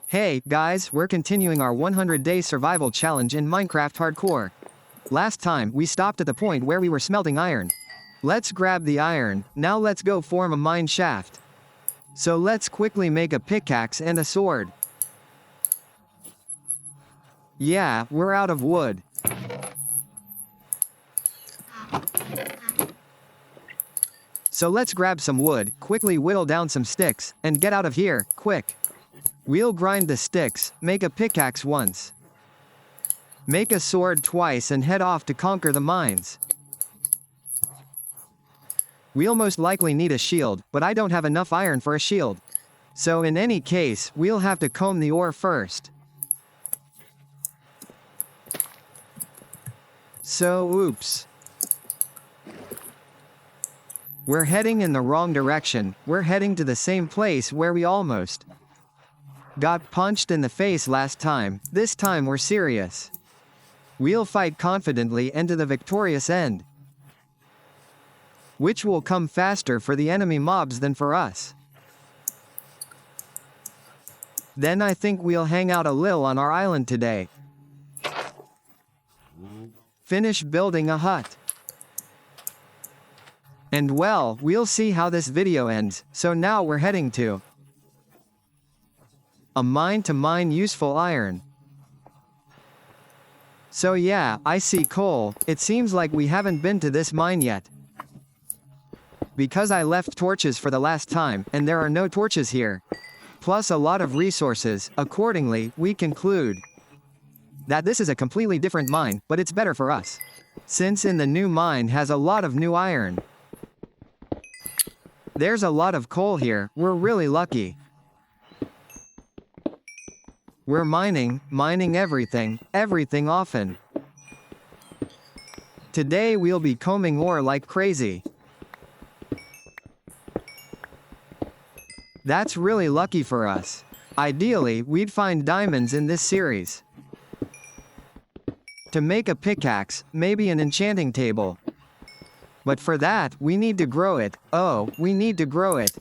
Hey, guys, we're continuing our 100-day survival challenge in Minecraft Hardcore. Last time, we stopped at the point where we were smelting iron. Let's grab the iron, now let's go form a mine shaft. So let's quickly make a pickaxe and a sword. Yeah, we're out of wood. So let's grab some wood, quickly whittle down some sticks, and get out of here, quick. We'll grind the sticks, make a pickaxe once. Make a sword twice and head off to conquer the mines. We'll most likely need a shield, but I don't have enough iron for a shield. So in any case, we'll have to comb the ore first. So oops. We're heading in the wrong direction, we're heading to the same place where we almost got punched in the face last time, this time we're serious. We'll fight confidently and to the victorious end. Which will come faster for the enemy mobs than for us. Then I think we'll hang out a little on our island today. Finish building a hut. And well, we'll see how this video ends, so now we're heading to a mine to mine useful iron. So yeah, I see coal, it seems like we haven't been to this mine yet. Because I left torches for the last time, and there are no torches here. Plus a lot of resources, accordingly, we conclude that this is a completely different mine, but it's better for us. Since in the new mine has a lot of new iron. There's a lot of coal here, we're really lucky. We're mining everything often. Today we'll be combing ore like crazy. That's really lucky for us. Ideally, we'd find diamonds in this series. To make a pickaxe, maybe an enchanting table. But for that, we need to grow it. Oh, we need to grow it.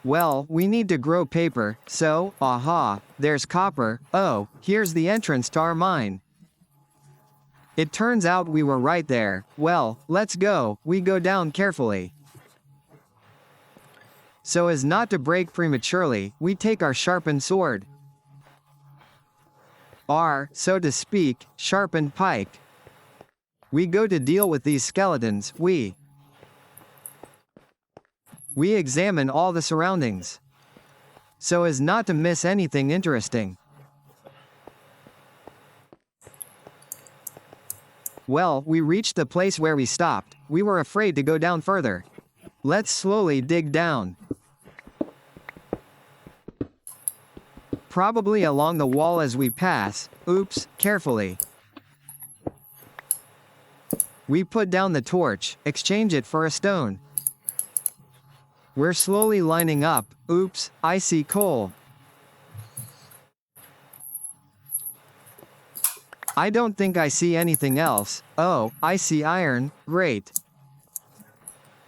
Well, we need to grow paper, so, aha, there's copper. Oh, here's the entrance to our mine. It turns out we were right there. Well, let's go, we go down carefully. So as not to break prematurely, we take our sharpened sword. Our, so to speak, sharpened pike. We go to deal with these skeletons, we examine all the surroundings. So as not to miss anything interesting. Well, we reached the place where we stopped, we were afraid to go down further. Let's slowly dig down. Probably along the wall as we pass, oops, carefully. We put down the torch, exchange it for a stone. We're slowly lining up, oops, I see coal. I don't think I see anything else, oh, I see iron, great.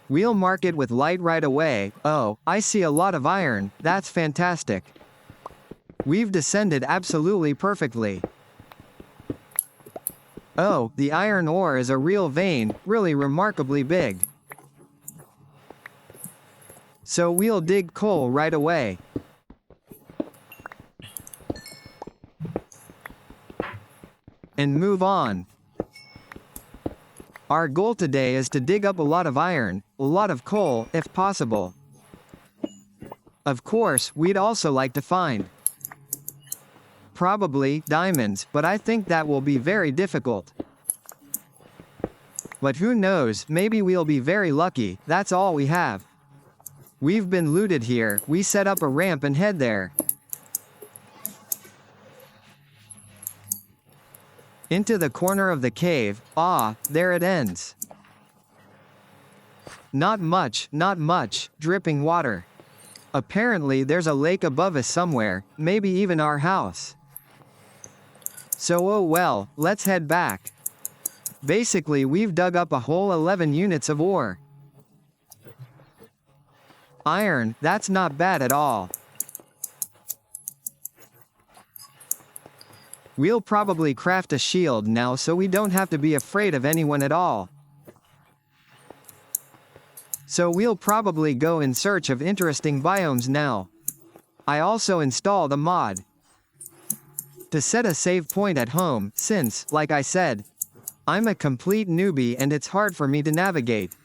We'll mark it with light right away, oh, I see a lot of iron, that's fantastic. We've descended absolutely perfectly. Oh, the iron ore is a real vein, really remarkably big. So we'll dig coal right away. And move on. Our goal today is to dig up a lot of iron, a lot of coal, if possible. Of course, we'd also like to find probably diamonds, but I think that will be very difficult. But who knows, maybe we'll be very lucky, that's all we have. We've been looted here, we set up a ramp and head there. Into the corner of the cave, ah, there it ends. Not much, dripping water. Apparently there's a lake above us somewhere, maybe even our house. So oh well, let's head back. Basically we've dug up a whole 11 units of ore. Iron, that's not bad at all. We'll probably craft a shield now so we don't have to be afraid of anyone at all. So we'll probably go in search of interesting biomes now. I also installed a mod to set a save point at home, since, like I said, I'm a complete newbie and it's hard for me to navigate.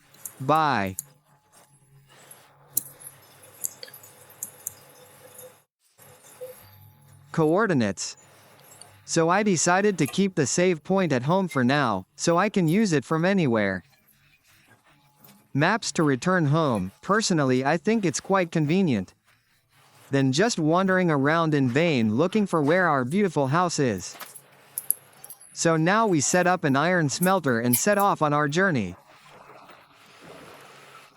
Bye. Coordinates. So I decided to keep the save point at home for now, so I can use it from anywhere. Maps to return home, personally I think it's quite convenient than just wandering around in vain looking for where our beautiful house is. So now we set up an iron smelter and set off on our journey.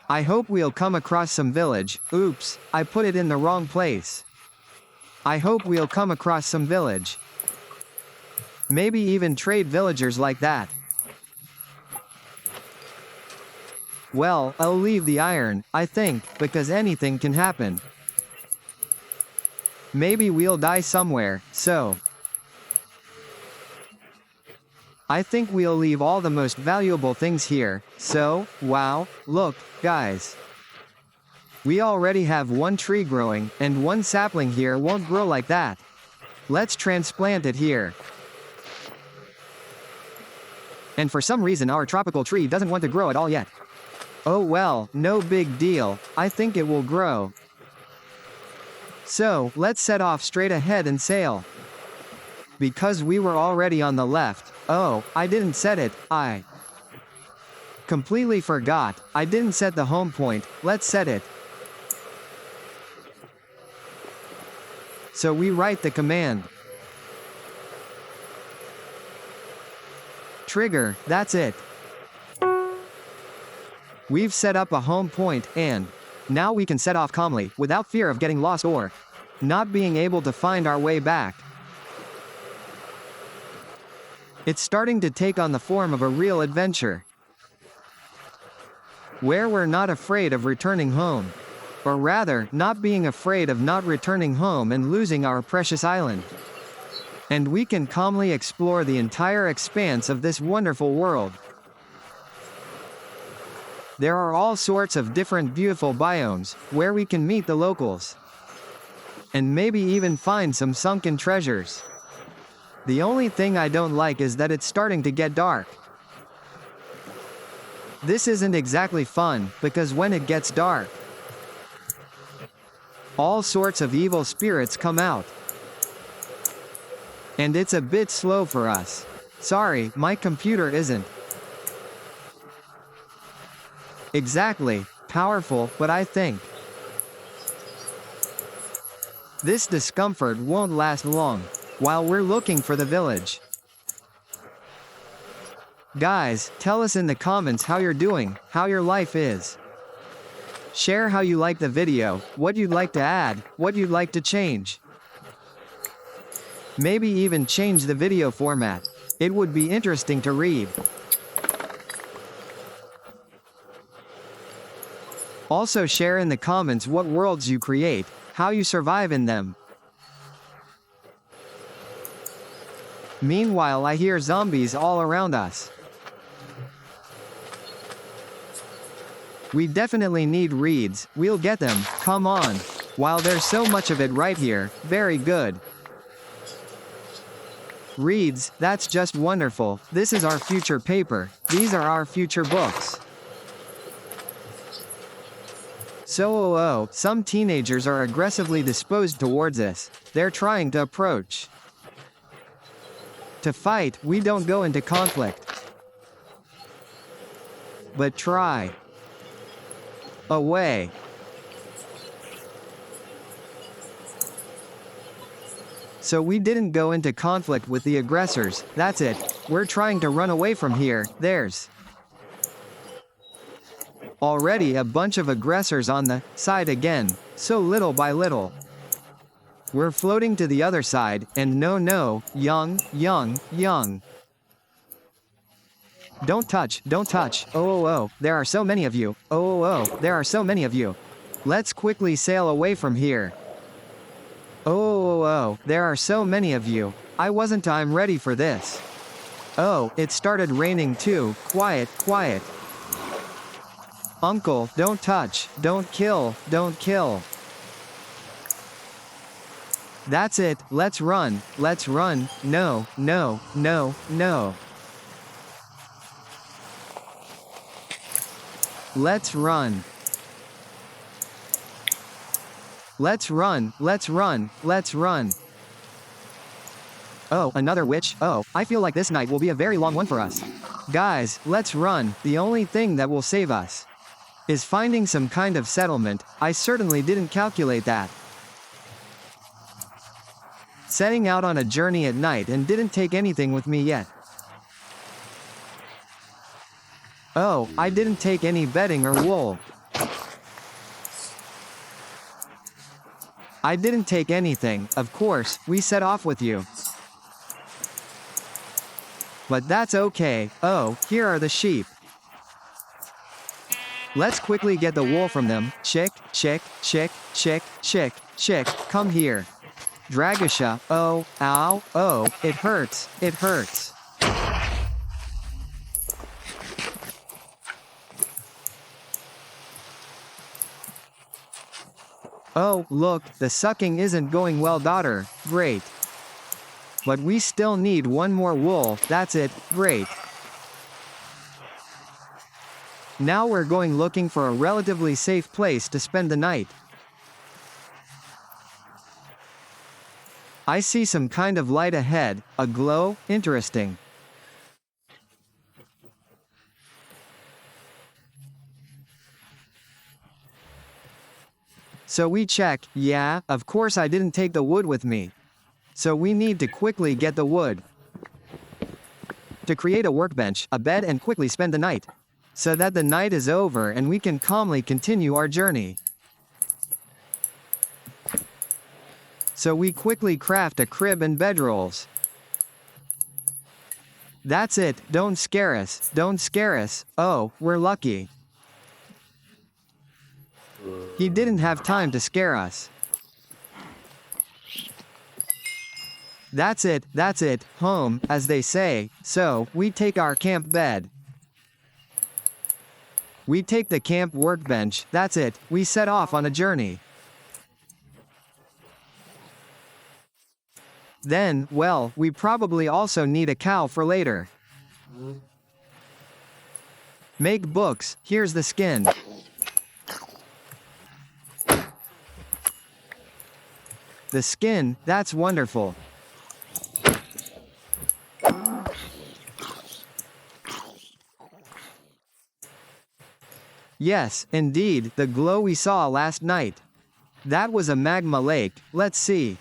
I hope we'll come across some village. Oops, I put it in the wrong place. I hope we'll come across some village. Maybe even trade villagers like that. Well, I'll leave the iron, I think, because anything can happen. Maybe we'll die somewhere, so I think we'll leave all the most valuable things here. So, wow, look, guys. We already have one tree growing, and one sapling here won't grow like that. Let's transplant it here. And for some reason our tropical tree doesn't want to grow at all yet. Oh well, no big deal, I think it will grow. So, let's set off straight ahead and sail. Because we were already on the left. Oh, I didn't set it, I completely forgot, I didn't set the home point, let's set it. So we write the command. Trigger, that's it. We've set up a home point, and now we can set off calmly, without fear of getting lost or not being able to find our way back. It's starting to take on the form of a real adventure, where we're not afraid of returning home. Or rather, not being afraid of not returning home and losing our precious island. And we can calmly explore the entire expanse of this wonderful world. There are all sorts of different beautiful biomes, where we can meet the locals. And maybe even find some sunken treasures. The only thing I don't like is that it's starting to get dark. This isn't exactly fun, because when it gets dark, all sorts of evil spirits come out. And it's a bit slow for us. Sorry, my computer isn't exactly powerful, but I think this discomfort won't last long while we're looking for the village. Guys, tell us in the comments how you're doing, how your life is. Share how you like the video, what you'd like to add, what you'd like to change. Maybe even change the video format. It would be interesting to read. Also share in the comments what worlds you create, how you survive in them. Meanwhile, I hear zombies all around us. We definitely need reeds, we'll get them, come on. While there's so much of it right here, very good. Reeds, that's just wonderful, this is our future paper, these are our future books. So some teenagers are aggressively disposed towards us, they're trying to approach. To fight, we don't go into conflict. But try. Away. So we didn't go into conflict with the aggressors, that's it. We're trying to run away from here, there's already a bunch of aggressors on the side again, so little by little. We're floating to the other side, and no, young. Don't touch, oh, there are so many of you, oh, there are so many of you. Let's quickly sail away from here. Oh, there are so many of you. I wasn't time ready for this. Oh, it started raining too. Quiet, quiet. Uncle, don't touch, don't kill, don't kill. That's it, let's run, let's run. No, no, no, no. Let's run. Let's run, let's run, let's run. Oh, another witch? Oh, I feel like this night will be a very long one for us. Guys, let's run. The only thing that will save us is finding some kind of settlement. I certainly didn't calculate that. Setting out on a journey at night and didn't take anything with me yet. Oh, I didn't take any bedding or wool. I didn't take anything, of course, we set off with you. But that's okay. Oh, here are the sheep. Let's quickly get the wool from them. Chick, chick, chick, chick, chick, chick, come here. Dragisha, oh, ow, oh, it hurts, it hurts. Oh, look, the sucking isn't going well, daughter. Great. But we still need one more wool, that's it, great. Now we're going looking for a relatively safe place to spend the night. I see some kind of light ahead, a glow, interesting. So we check, yeah, of course I didn't take the wood with me. So we need to quickly get the wood. To create a workbench, a bed and quickly spend the night. So that the night is over and we can calmly continue our journey. So we quickly craft a crib and bedrolls. That's it, don't scare us, don't scare us, oh, we're lucky. He didn't have time to scare us. That's it, home, as they say, so, we take our camp bed. We take the camp workbench, that's it, we set off on a journey. Then, well, we probably also need a cow for later. Make books, here's the skin. The skin, that's wonderful. Yes, indeed, the glow we saw last night. That was a magma lake, let's see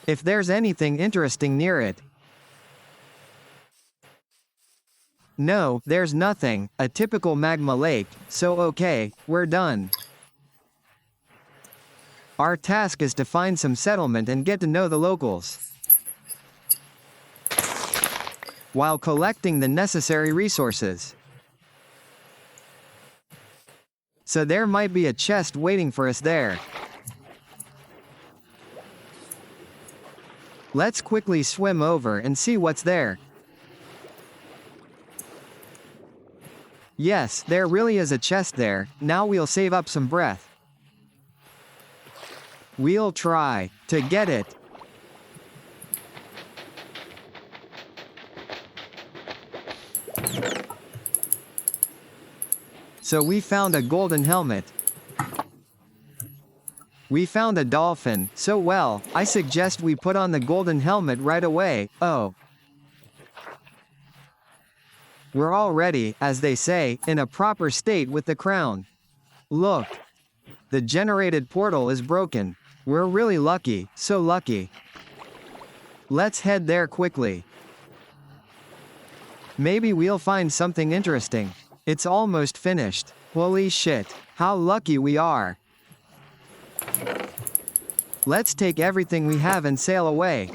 if there's anything interesting near it. No, there's nothing, a typical magma lake, so okay, we're done. Our task is to find some settlement and get to know the locals, while collecting the necessary resources. So there might be a chest waiting for us there. Let's quickly swim over and see what's there. Yes, there really is a chest there, now we'll save up some breath. We'll try to get it. So we found a golden helmet. We found a dolphin, so well, I suggest we put on the golden helmet right away. Oh. We're all ready, as they say, in a proper state with the crown. Look. The generated portal is broken. We're really lucky, so lucky. Let's head there quickly. Maybe we'll find something interesting. It's almost finished. Holy shit, how lucky we are. Let's take everything we have and sail away.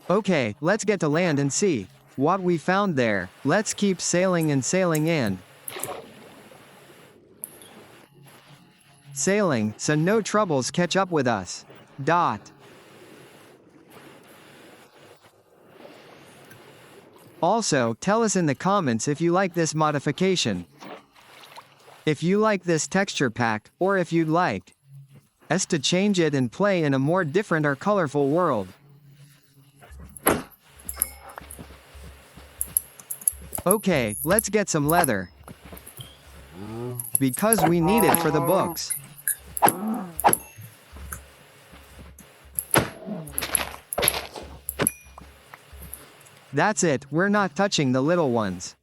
Okay, let's get to land and see what we found there. Let's keep sailing and sailing in. Sailing, so no troubles catch up with us. Also, tell us in the comments if you like this modification. If you like this texture pack, or if you'd like us to change it and play in a more different or colorful world. Okay, let's get some leather. Because we need it for the books. That's it, we're not touching the little ones.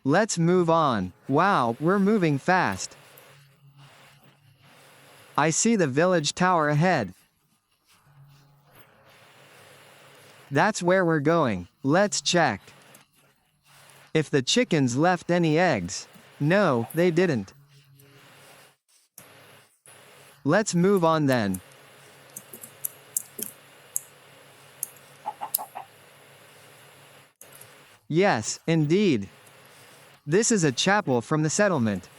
Let's move on. Wow, we're moving fast. I see the village tower ahead. That's where we're going. Let's check. If the chickens left any eggs. No, they didn't. Let's move on then. Yes, indeed. This is a chapel from the settlement.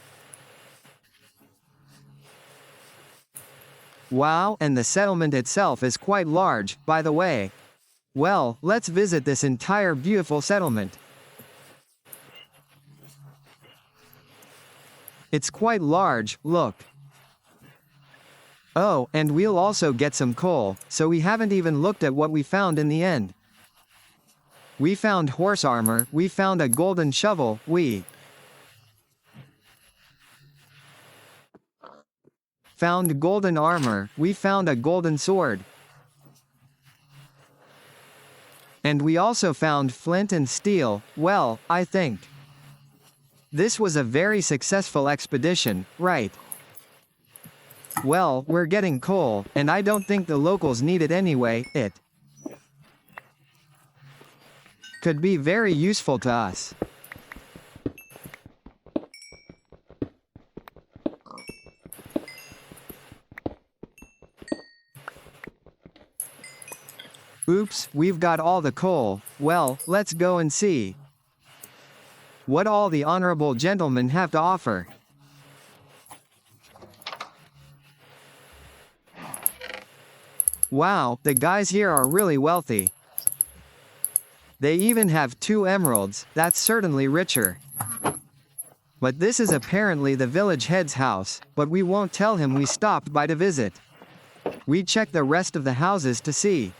Wow, and the settlement itself is quite large, by the way. Well, let's visit this entire beautiful settlement. It's quite large, look. Oh, and we'll also get some coal, so we haven't even looked at what we found in the end. We found horse armor, we found a golden shovel, we found golden armor, we found a golden sword. And we also found flint and steel. Well, I think this was a very successful expedition, right? Well, we're getting coal, and I don't think the locals need it anyway. It could be very useful to us. Oops, we've got all the coal. Well, let's go and see what all the honorable gentlemen have to offer. Wow, the guys here are really wealthy. They even have 2 emeralds, that's certainly richer. But this is apparently the village head's house, but we won't tell him we stopped by to visit. We check the rest of the houses to see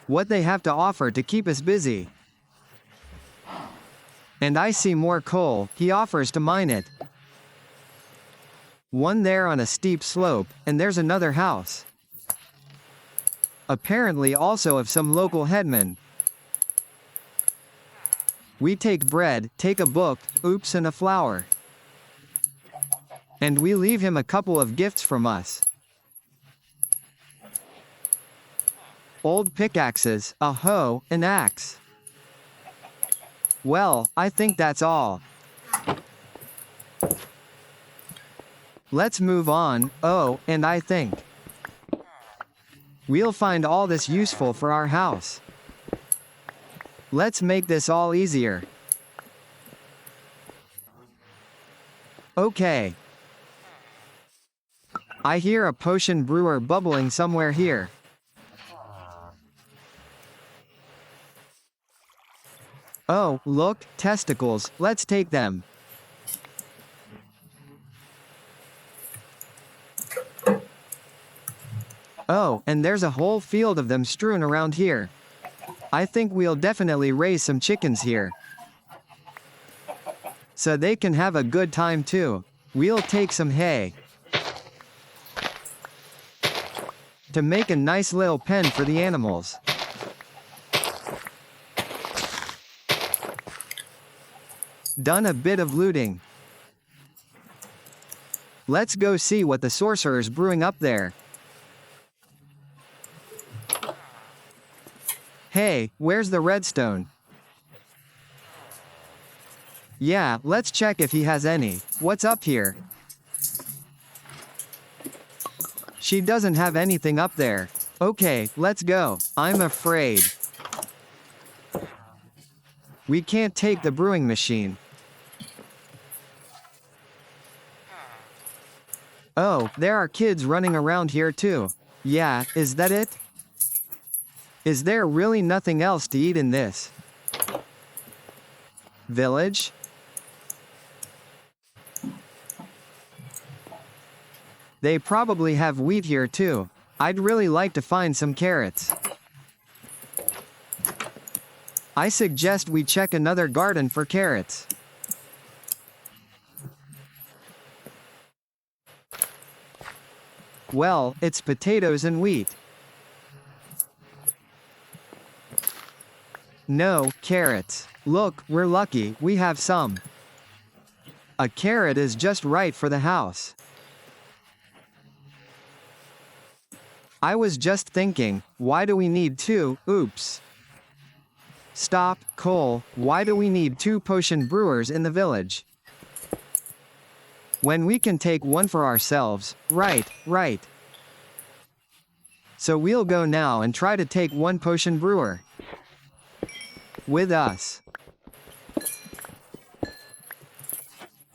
what they have to offer to keep us busy. And I see more coal, he offers to mine it. One there on a steep slope, and there's another house. Apparently also of some local headman. We take bread, take a book, oops, and a flower. And we leave him a couple of gifts from us. Old pickaxes, a hoe, an axe. Well, I think that's all. Let's move on. Oh, and I think we'll find all this useful for our house. Let's make this all easier. Okay. I hear a potion brewer bubbling somewhere here. Oh, look, testicles, let's take them. Oh, and there's a whole field of them strewn around here. I think we'll definitely raise some chickens here. So they can have a good time too. We'll take some hay to make a nice little pen for the animals. Done a bit of looting. Let's go see what the sorcerer's brewing up there. Hey, where's the redstone? Yeah, let's check if he has any. What's up here? She doesn't have anything up there. Okay, let's go. I'm afraid. We can't take the brewing machine. Oh, there are kids running around here too. Yeah, is that it? Is there really nothing else to eat in this village? They probably have wheat here too. I'd really like to find some carrots. I suggest we check another garden for carrots. Well, it's potatoes and wheat. No, carrots. Look, we're lucky, we have some. A carrot is just right for the house. I was just thinking, why do we need two? Oops. Stop, Cole, why do we need two potion brewers in the village? When we can take one for ourselves, right. So we'll go now and try to take one potion brewer with us.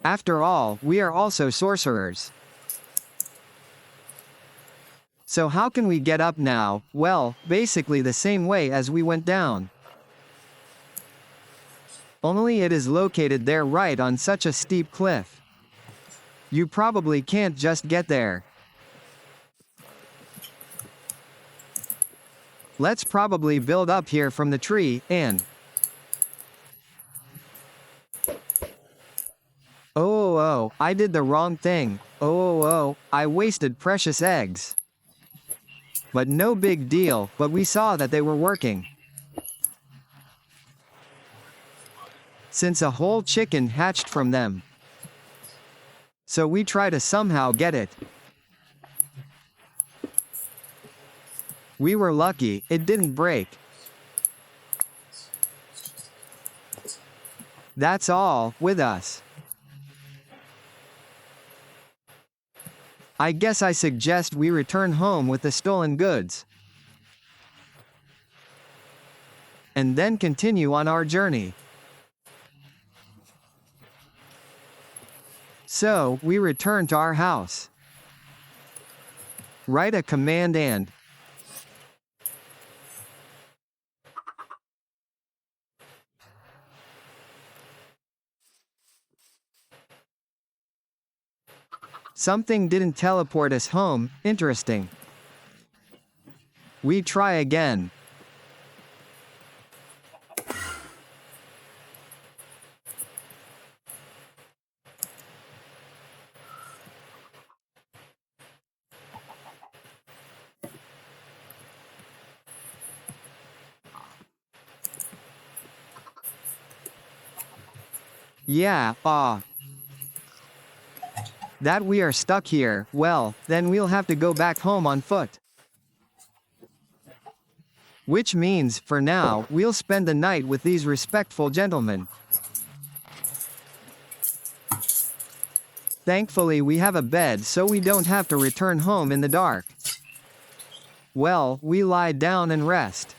After all, we are also sorcerers. So how can we get up now? Well, basically the same way as we went down. Only it is located there right on such a steep cliff. You probably can't just get there. Let's probably build up here from the tree, and... Oh, I did the wrong thing. Oh, I wasted precious eggs. But no big deal, but we saw that they were working. Since a whole chicken hatched from them. So we try to somehow get it. We were lucky, it didn't break. That's all, with us. I guess I suggest we return home with the stolen goods. And then continue on our journey. So, we return to our house. Write a command and... Something didn't teleport us home, interesting. We try again. Yeah, that we are stuck here, well, then we'll have to go back home on foot. Which means, for now, we'll spend the night with these respectful gentlemen. Thankfully we have a bed so we don't have to return home in the dark. Well, we lie down and rest.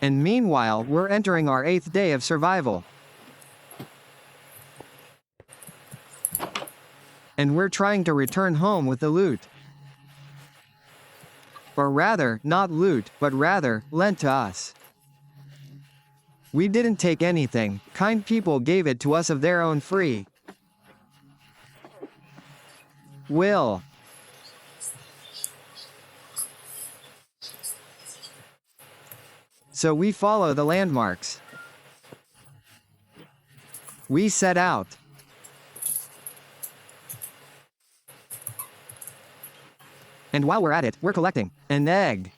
And meanwhile, we're entering our 8th day of survival. And we're trying to return home with the loot. Or rather, not loot, but rather, lent to us. We didn't take anything, kind people gave it to us of their own free will. So we follow the landmarks. We set out. And while we're at it, we're collecting an egg.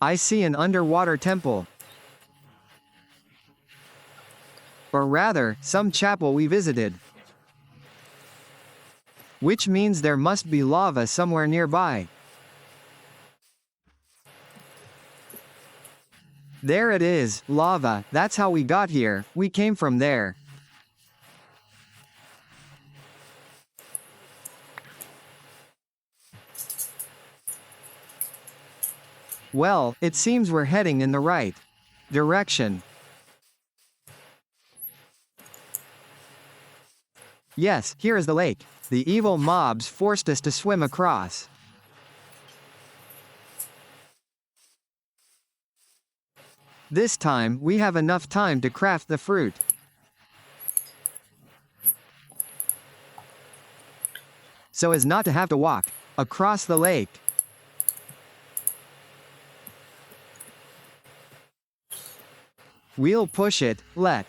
I see an underwater temple. Or rather, some chapel we visited. Which means there must be lava somewhere nearby. There it is, lava, that's how we got here, we came from there. Well, it seems we're heading in the right direction. Yes, here is the lake. The evil mobs forced us to swim across. This time, we have enough time to craft the fruit. So as not to have to walk across the lake. We'll push it, let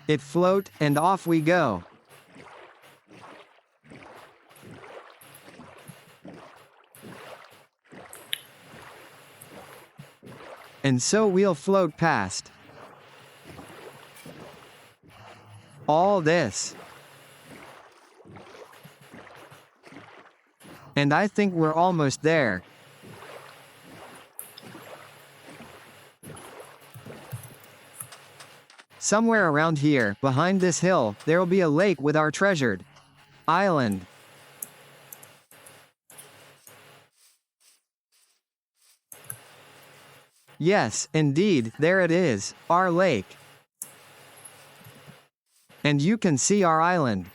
it float, and off we go. And so we'll float past all this. And I think we're almost there. Somewhere around here, behind this hill, there'll be a lake with our treasured island. Yes, indeed, there it is, our lake. And you can see our island.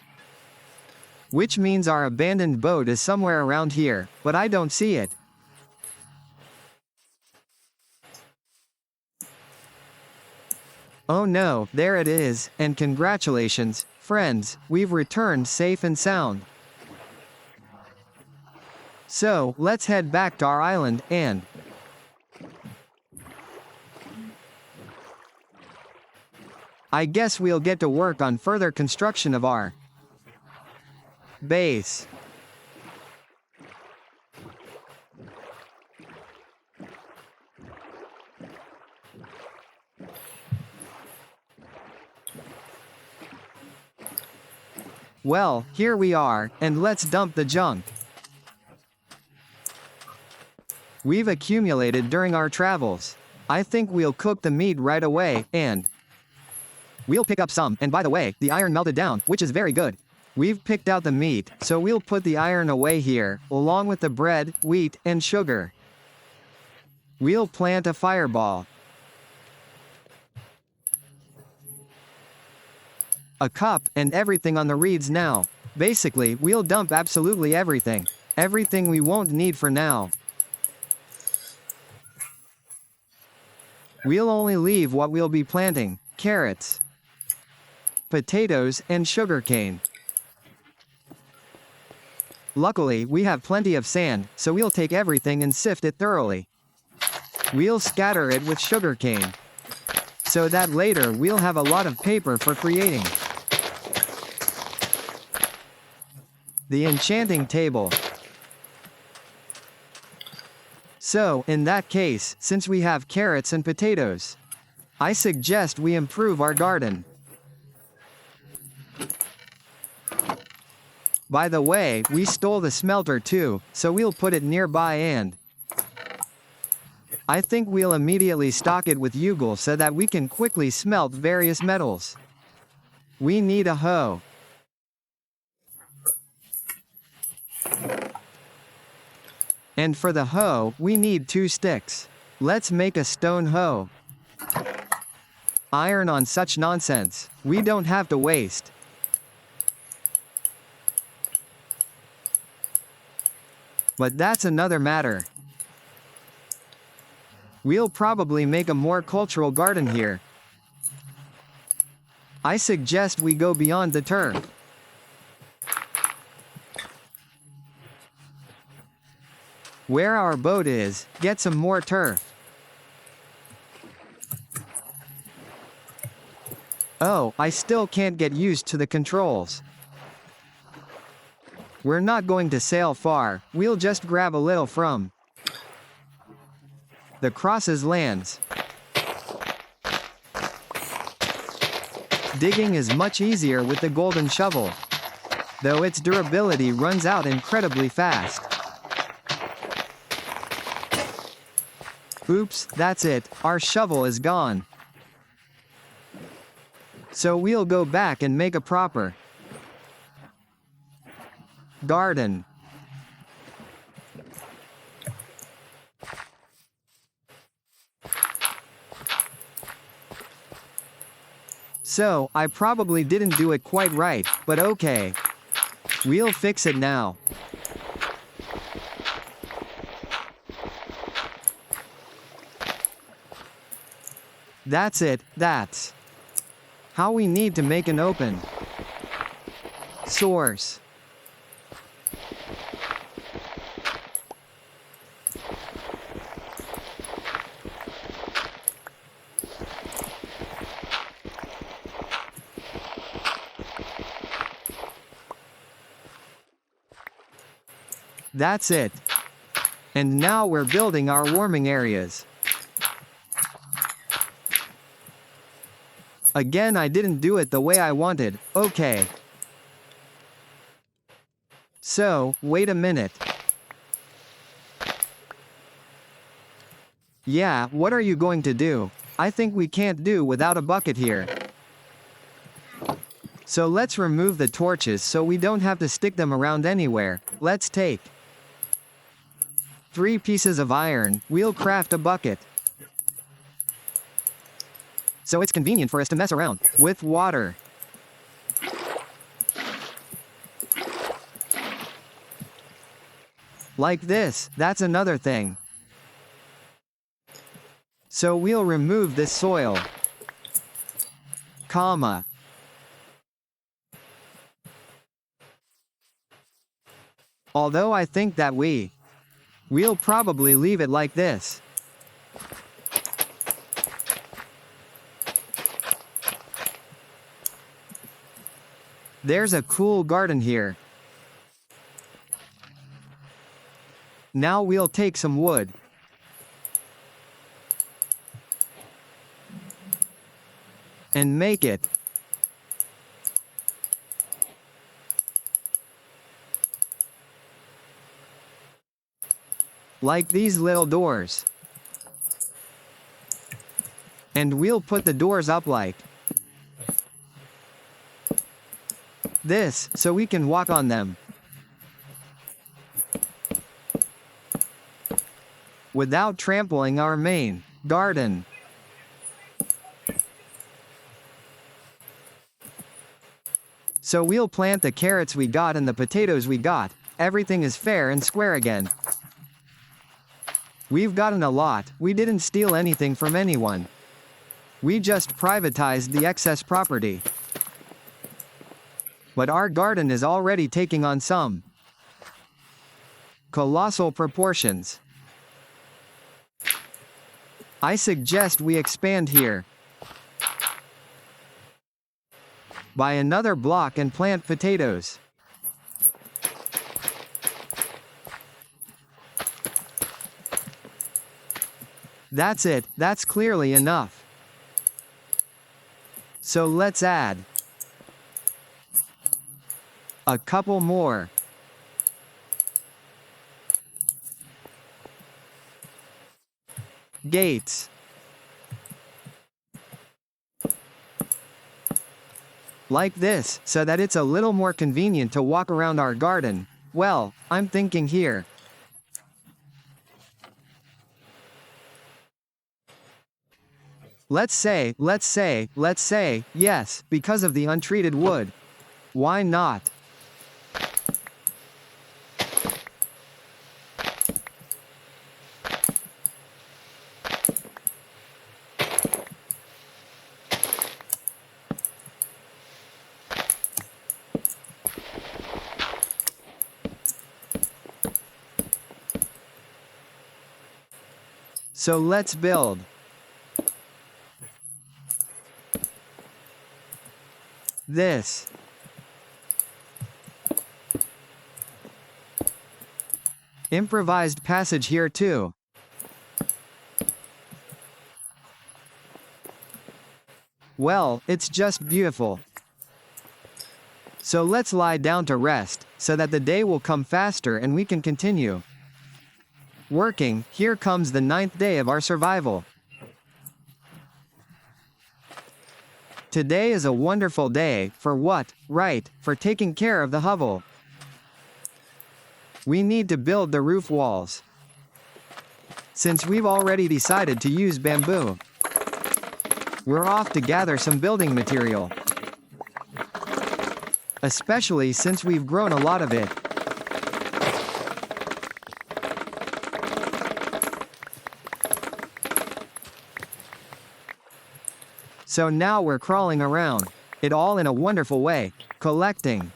Which means our abandoned boat is somewhere around here, but I don't see it. Oh no, there it is, and congratulations, friends, we've returned safe and sound. So, let's head back to our island, and I guess we'll get to work on further construction of our base. Well, here we are, and let's dump the junk we've accumulated during our travels. I think we'll cook the meat right away, and we'll pick up some, and by the way, the iron melted down, which is very good. We've picked out the meat, so we'll put the iron away here, along with the bread, wheat, and sugar. We'll plant a fireball, a cup, and everything on the reeds now. Basically, we'll dump absolutely everything. Everything we won't need for now. We'll only leave what we'll be planting: carrots, potatoes, and sugarcane. Luckily, we have plenty of sand, so we'll take everything and sift it thoroughly. We'll scatter it with sugarcane, so that later we'll have a lot of paper for creating the enchanting table. So, in that case, since we have carrots and potatoes, I suggest we improve our garden. By the way, we stole the smelter too, so we'll put it nearby, and I think we'll immediately stock it with Ugle so that we can quickly smelt various metals. We need a hoe. And for the hoe, we need 2 sticks. Let's make a stone hoe. Iron on such nonsense. We don't have to waste. But that's another matter. We'll probably make a more cultural garden here. I suggest we go beyond the turf. Where our boat is, get some more turf. Oh, I still can't get used to the controls. We're not going to sail far, we'll just grab a little from the crosses lands. Digging is much easier with the golden shovel, though its durability runs out incredibly fast. Oops, that's it, our shovel is gone. So we'll go back and make a proper garden. So, I probably didn't do it quite right, but okay. We'll fix it now. That's it, that's how we need to make an open source. That's it. And now we're building our warming areas. Again, I didn't do it the way I wanted, okay. So, wait a minute. Yeah, what are you going to do? I think we can't do without a bucket here. So let's remove the torches so we don't have to stick them around anywhere. Let's take 3 pieces of iron, we'll craft a bucket. So it's convenient for us to mess around with water. Like this, that's another thing. So we'll remove this soil, comma. Although I think that we'll probably leave it like this. There's a cool garden here. Now we'll take some wood. And make it like these little doors. And we'll put the doors up like this, so we can walk on them without trampling our main garden. So we'll plant the carrots we got and the potatoes we got. Everything is fair and square again. We've gotten a lot, we didn't steal anything from anyone. We just privatized the excess property. But our garden is already taking on some colossal proportions. I suggest we expand here by another block and plant potatoes. That's it, that's clearly enough. So let's add a couple more. Gates. Like this, so that it's a little more convenient to walk around our garden. Well, I'm thinking here. Let's say, yes, because of the untreated wood. Why not? So let's build this. Improvised passage here too. Well, it's just beautiful. So let's lie down to rest, so that the day will come faster and we can continue working. Here comes the 9th day of our survival. Today is a wonderful day, for what? Right, for taking care of the hovel. We need to build the roof walls. Since we've already decided to use bamboo, we're off to gather some building material. Especially since we've grown a lot of it. So now we're crawling around it all in a wonderful way, collecting.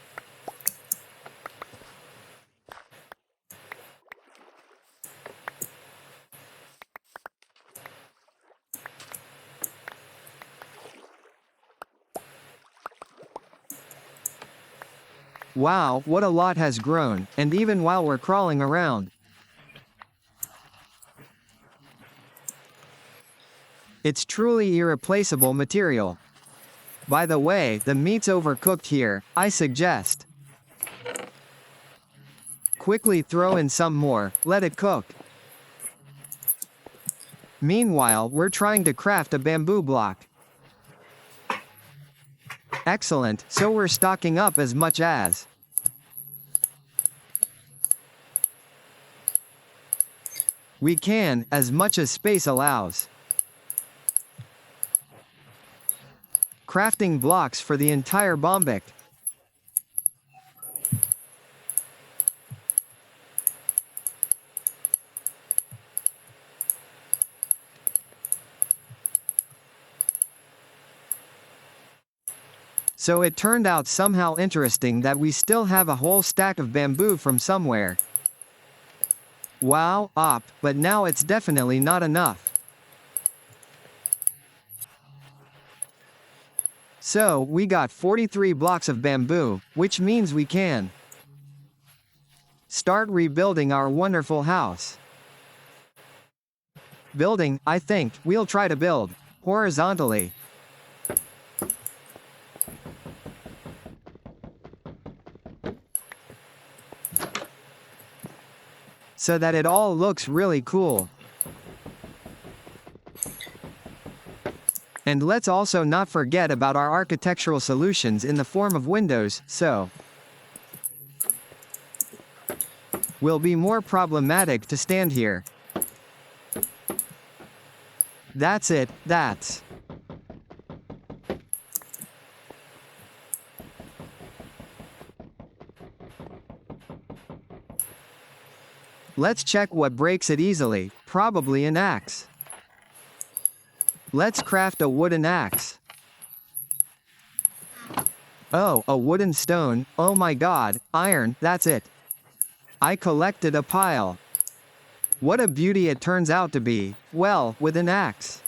Wow, what a lot has grown, and even while we're crawling around. It's truly irreplaceable material. By the way, the meat's overcooked here. I suggest quickly throw in some more, let it cook. Meanwhile, we're trying to craft a bamboo block. Excellent, so we're stocking up as much as we can, as much as space allows. Crafting blocks for the entire Bombik. So it turned out somehow interesting that we still have a whole stack of bamboo from somewhere. Wow, but now it's definitely not enough. So, we got 43 blocks of bamboo, which means we can start rebuilding our wonderful house. Building, I think, we'll try to build horizontally. So that it all looks really cool. And let's also not forget about our architectural solutions in the form of windows, so will be more problematic to stand here. That's it, that's. Let's check what breaks it easily, probably an axe. Let's craft a wooden axe. Oh, a wooden stone, oh my god, iron, that's it. I collected a pile. What a beauty it turns out to be, well, with an axe.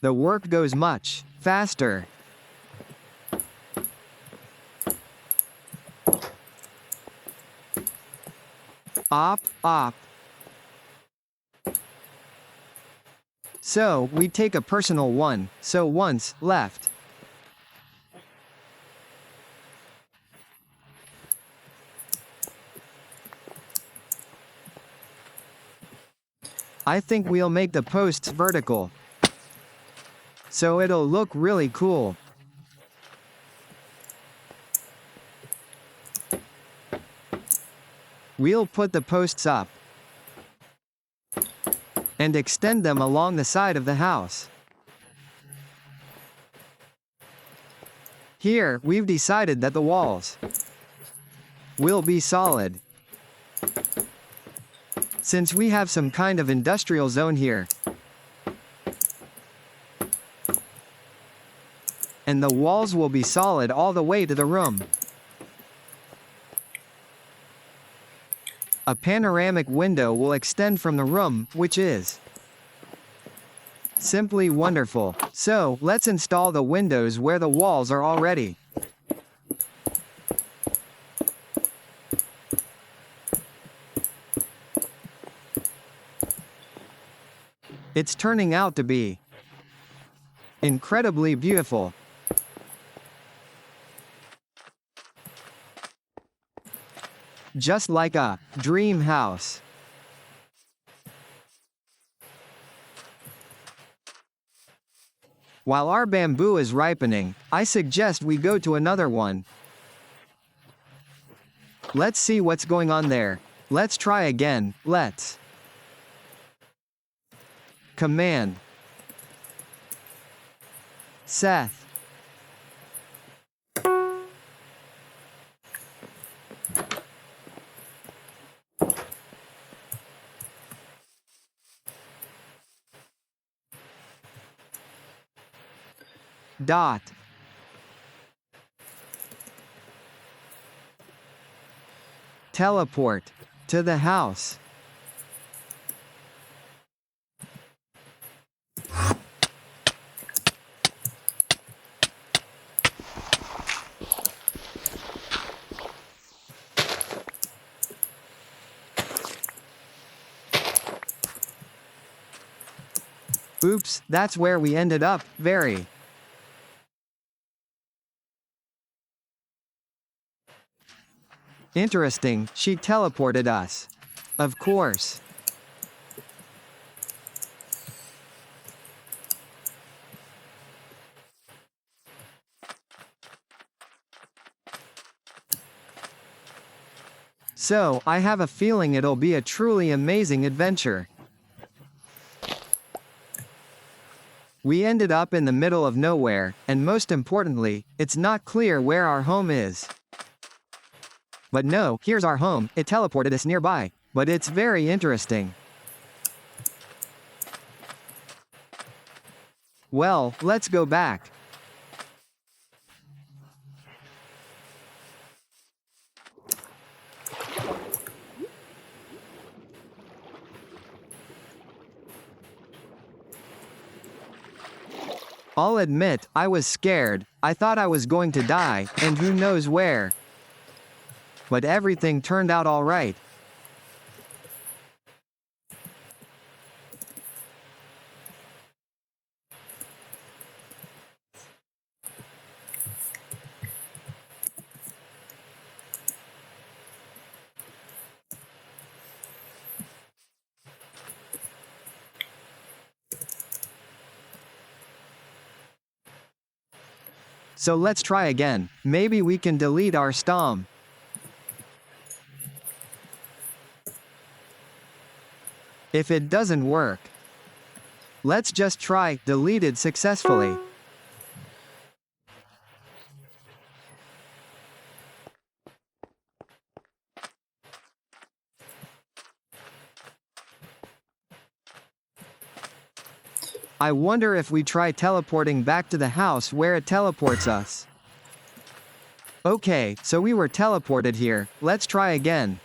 The work goes much faster. Op. So, we take a personal one, so once, left. I think we'll make the posts vertical. So it'll look really cool. We'll put the posts up and extend them along the side of the house. Here, we've decided that the walls will be solid. Since we have some kind of industrial zone here, and the walls will be solid all the way to the room. A panoramic window will extend from the room, which is simply wonderful. So, let's install the windows where the walls are already. It's turning out to be incredibly beautiful. Just like a dream house. While our bamboo is ripening, I suggest we go to another one. Let's see what's going on there. Let's try again. Let's command Seth. Dot. Teleport to the house. Oops, that's where we ended up. Very interesting, she teleported us. Of course. So, I have a feeling it'll be a truly amazing adventure. We ended up in the middle of nowhere, and most importantly, it's not clear where our home is. But no, here's our home, it teleported us nearby. But it's very interesting. Well, let's go back. I'll admit, I was scared. I thought I was going to die, and who knows where. But everything turned out all right. So let's try again. Maybe we can delete our stom. If it doesn't work, let's just try deleted successfully. I wonder if we try teleporting back to the house where it teleports us. Okay, so we were teleported here. Let's try again.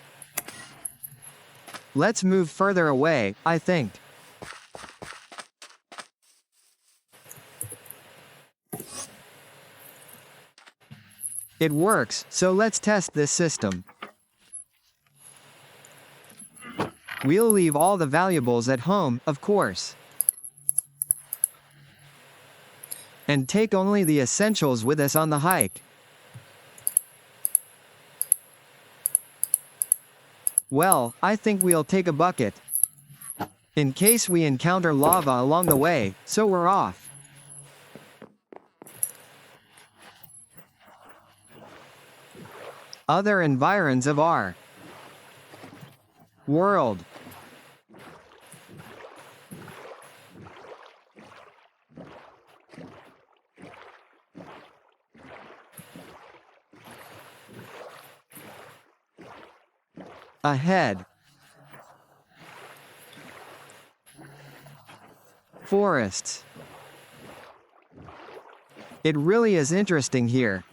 Let's move further away, I think. It works, so let's test this system. We'll leave all the valuables at home, of course. And take only the essentials with us on the hike. Well, I think we'll take a bucket. In case we encounter lava along the way, so we're off. Other environs of our world. Ahead. Forests. It really is interesting here.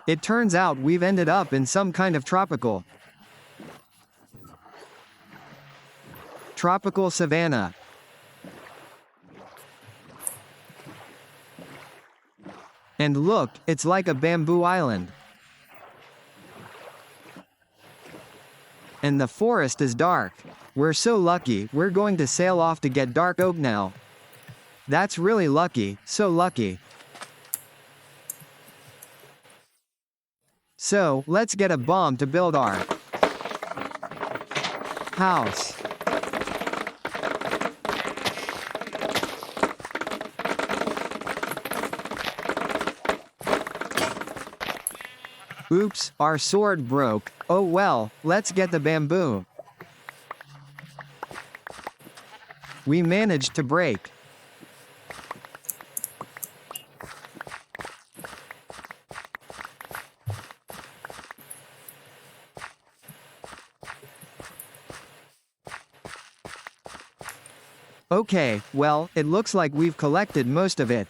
It turns out we've ended up in some kind of tropical savanna. And look, it's like a bamboo island. And the forest is dark. We're so lucky, we're going to sail off to get dark oak now. That's really lucky, so lucky. So, let's get a bomb to build our house. Oops, our sword broke. Oh well, let's get the bamboo. We managed to break. Okay, well, it looks like we've collected most of it.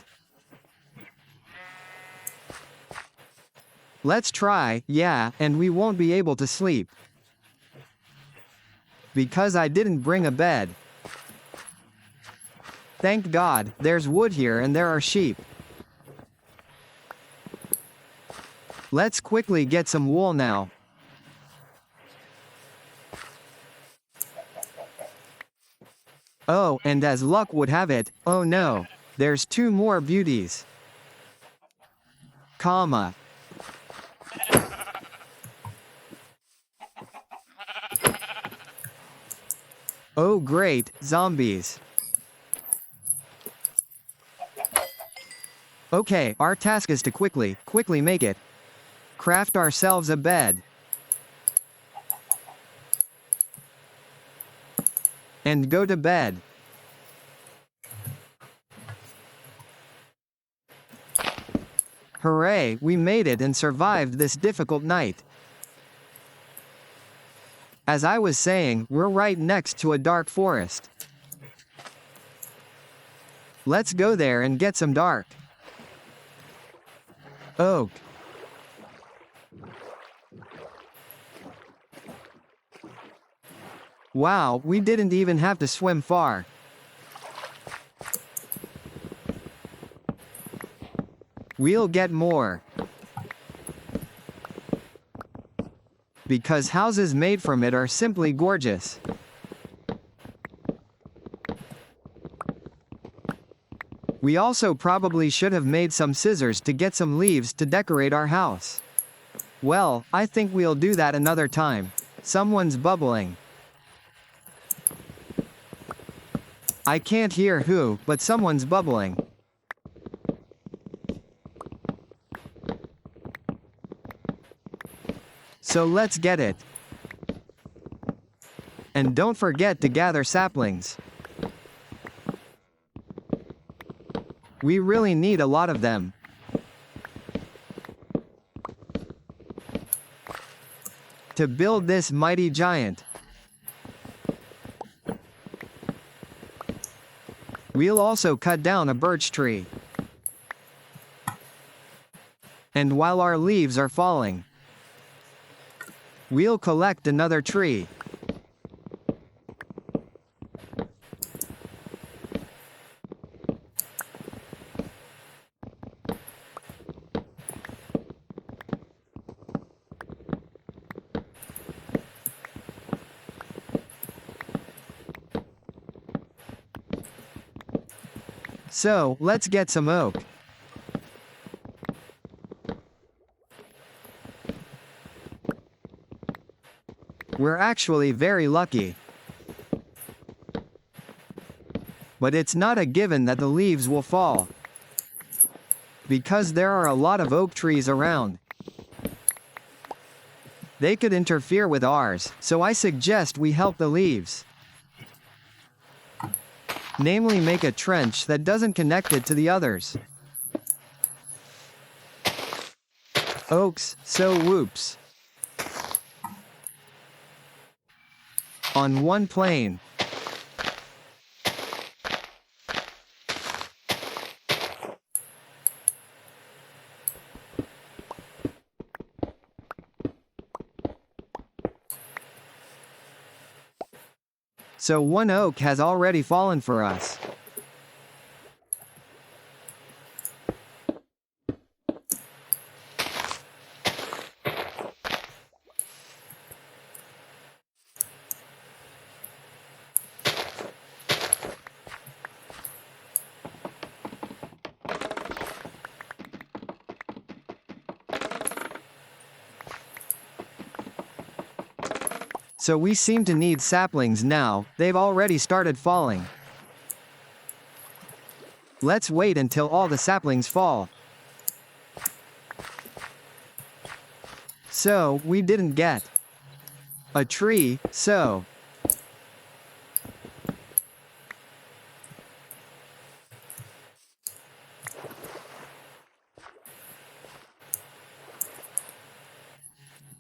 Let's try, yeah, and we won't be able to sleep. Because I didn't bring a bed. Thank God, there's wood here and there are sheep. Let's quickly get some wool now. Oh, and as luck would have it, oh no, there's 2 more beauties. Comma. Oh great, zombies. Okay, our task is to quickly make it. Craft ourselves a bed. And go to bed. Hooray, we made it and survived this difficult night. As I was saying, we're right next to a dark forest. Let's go there and get some dark oak. Wow, we didn't even have to swim far. We'll get more. Because houses made from it are simply gorgeous. We also probably should have made some scissors to get some leaves to decorate our house. Well, I think we'll do that another time. Someone's bubbling. I can't hear who, but someone's bubbling. So let's get it. And don't forget to gather saplings. We really need a lot of them. To build this mighty giant. We'll also cut down a birch tree. And while our leaves are falling, we'll collect another tree. So, let's get some oak. We're actually very lucky. But it's not a given that the leaves will fall. Because there are a lot of oak trees around. They could interfere with ours, so I suggest we help the leaves. Namely, make a trench that doesn't connect it to the others. Oaks, so whoops. On one plane. So one oak has already fallen for us. So we seem to need saplings now, they've already started falling. Let's wait until all the saplings fall. So, we didn't get a tree, so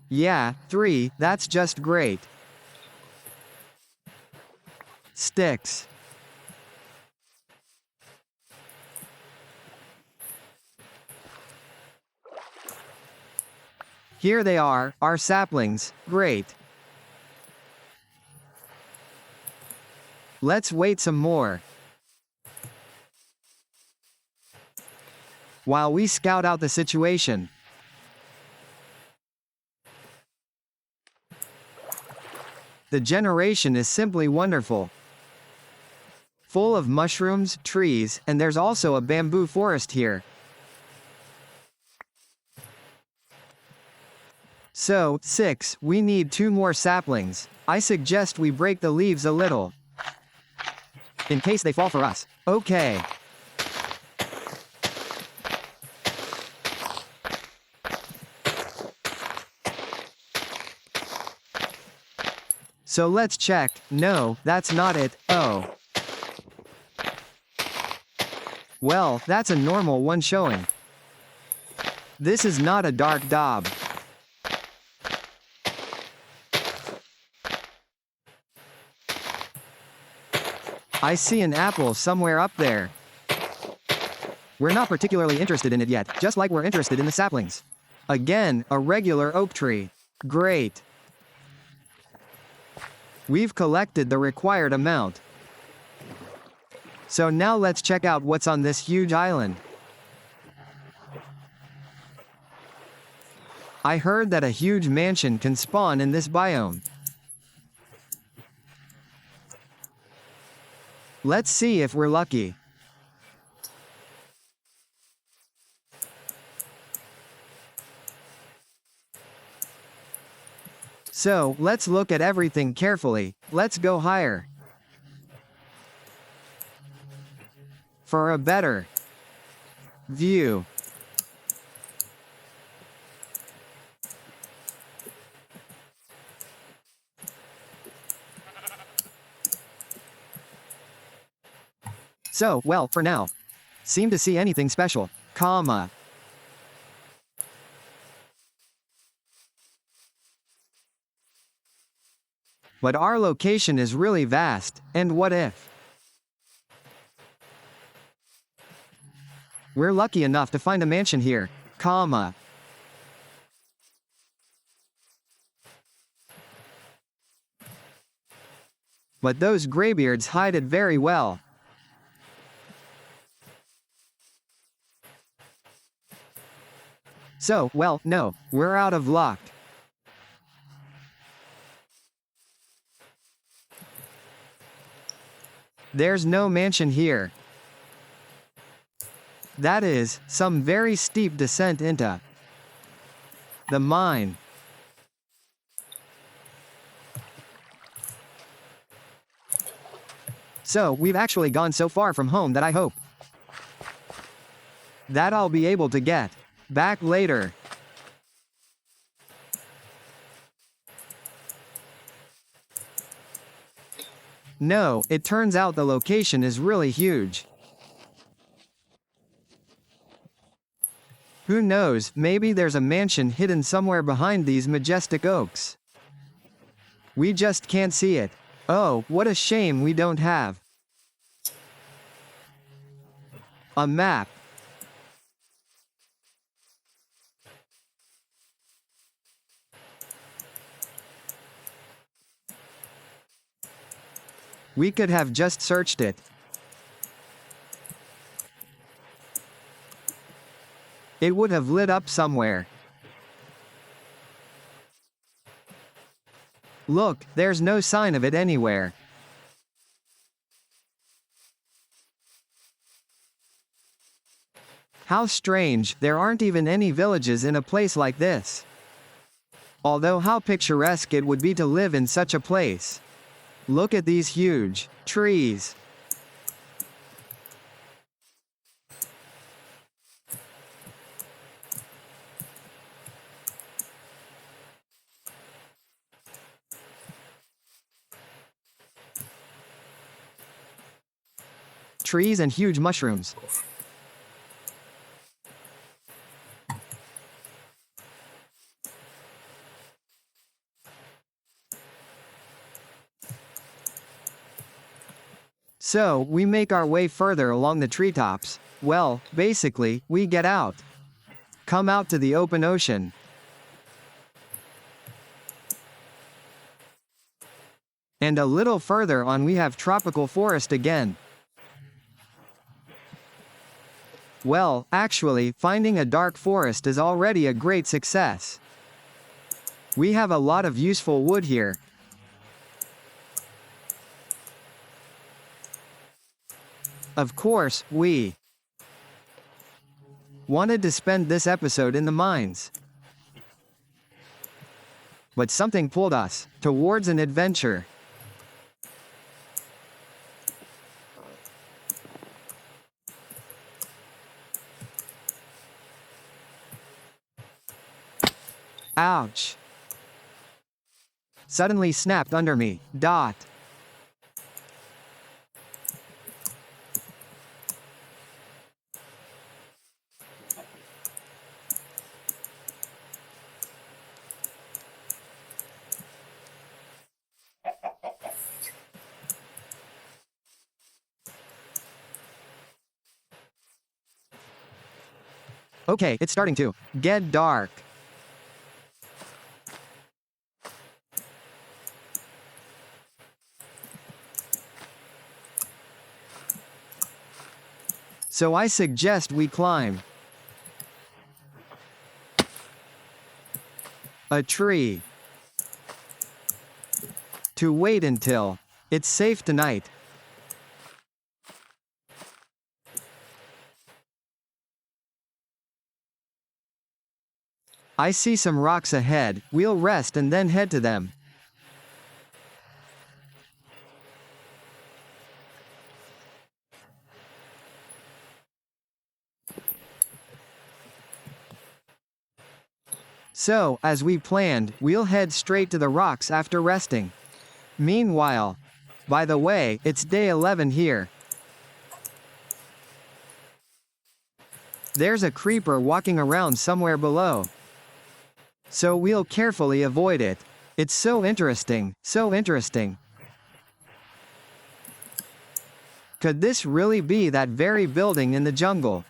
yeah, 3, that's just great. Sticks. Here they are, our saplings, great. Let's wait some more. While we scout out the situation. The generation is simply wonderful. Full of mushrooms, trees, and there's also a bamboo forest here. So, 6, we need 2 more saplings. I suggest we break the leaves a little. In case they fall for us. Okay. So let's check. No, that's not it. Oh. Well, that's a normal one showing. This is not a dark daub. I see an apple somewhere up there. We're not particularly interested in it yet, just like we're interested in the saplings. Again, a regular oak tree. Great. We've collected the required amount. So now let's check out what's on this huge island. I heard that a huge mansion can spawn in this biome. Let's see if we're lucky. So, let's look at everything carefully. Let's go higher. For a better view. So, well, for now. Seem to see anything special, comma. But our location is really vast, and what if? We're lucky enough to find a mansion here, comma. But those graybeards hide it very well. So, well, no, we're out of luck. There's no mansion here. That is, some very steep descent into the mine. So, we've actually gone so far from home that I hope that I'll be able to get back later. No, it turns out the location is really huge. Who knows, maybe there's a mansion hidden somewhere behind these majestic oaks. We just can't see it. Oh, what a shame we don't have a map. We could have just searched it. It would have lit up somewhere. Look, there's no sign of it anywhere. How strange, there aren't even any villages in a place like this. Although how picturesque it would be to live in such a place. Look at these huge trees. Trees and huge mushrooms. So, we make our way further along the treetops. Well, basically, we get out. Come out to the open ocean. And a little further on we have tropical forest again. Well, actually, finding a dark forest is already a great success. We have a lot of useful wood here. Of course, we wanted to spend this episode in the mines. But something pulled us towards an adventure. Ouch. Suddenly snapped under me. Dot. Okay, it's starting to get dark. So I suggest we climb a tree to wait until it's safe tonight. I see some rocks ahead. We'll rest and then head to them. So, as we planned, we'll head straight to the rocks after resting. Meanwhile, by the way, it's day 11 here. There's a creeper walking around somewhere below. So we'll carefully avoid it. It's so interesting, so interesting. Could this really be that very building in the jungle?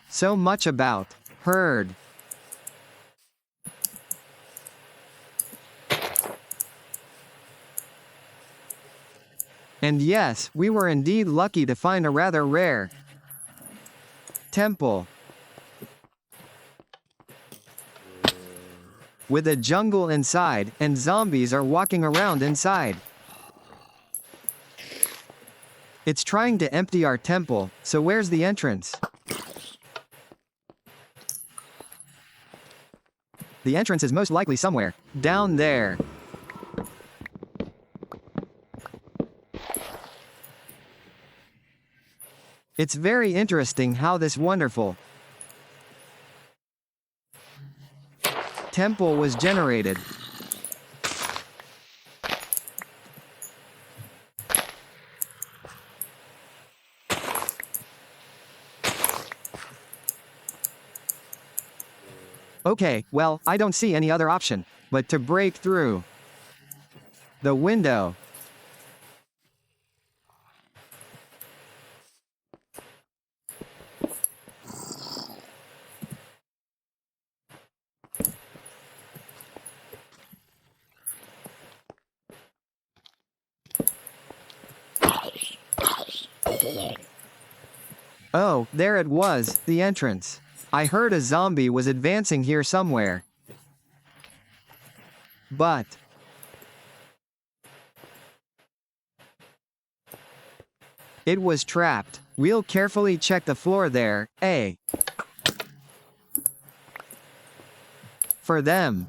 So much about herd. And yes, we were indeed lucky to find a rather rare temple with a jungle inside, and zombies are walking around inside. It's trying to empty our temple, so where's the entrance? The entrance is most likely somewhere down there. It's very interesting how this wonderful temple was generated. Okay, well, I don't see any other option but to break through the window. Oh, there it was, the entrance. I heard a zombie was advancing here somewhere. But it was trapped. We'll carefully check the floor there, for them.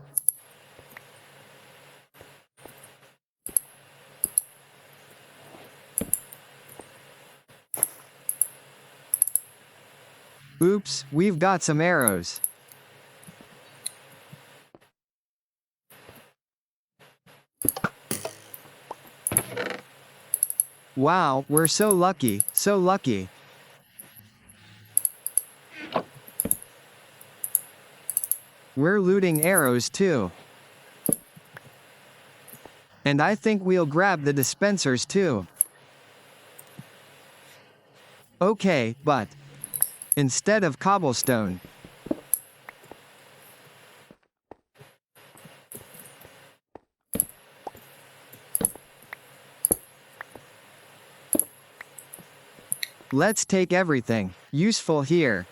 Oops, we've got some arrows. Wow, we're so lucky, so lucky. We're looting arrows too. And I think we'll grab the dispensers too. Okay, but instead of cobblestone, let's take everything useful here.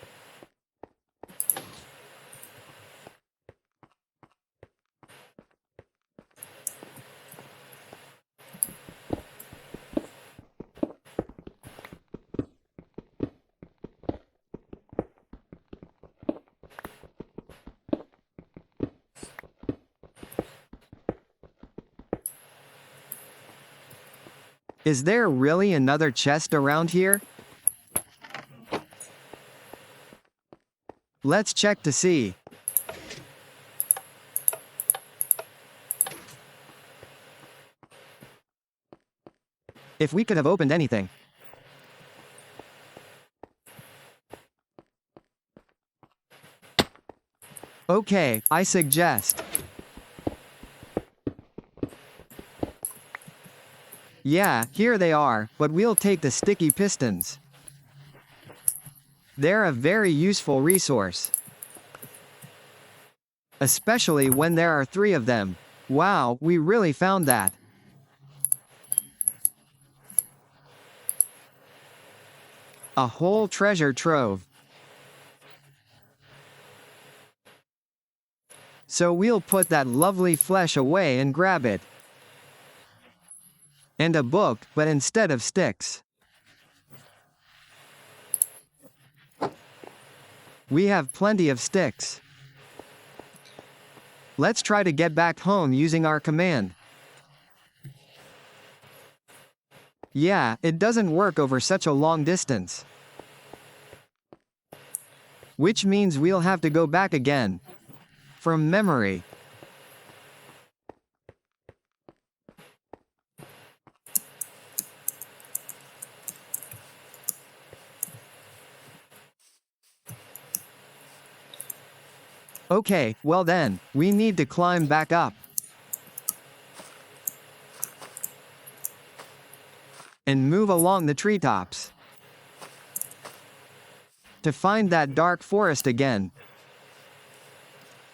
Is there really another chest around here? Let's check to see. If we could have opened anything. Okay, I suggest. Yeah, here they are, but we'll take the sticky pistons. They're a very useful resource. Especially when there are 3 of them. Wow, we really found that. A whole treasure trove. So we'll put that lovely flesh away and grab it. And a book, but instead of sticks. We have plenty of sticks. Let's try to get back home using our command. Yeah, it doesn't work over such a long distance. Which means we'll have to go back again. From memory. Okay, well then, we need to climb back up. And move along the treetops. To find that dark forest again.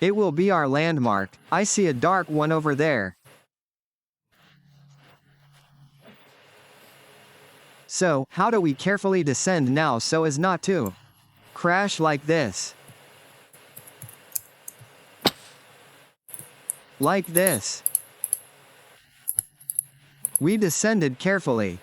It will be our landmark. I see a dark one over there. So, how do we carefully descend now so as not to crash like this? Like this. We descended carefully.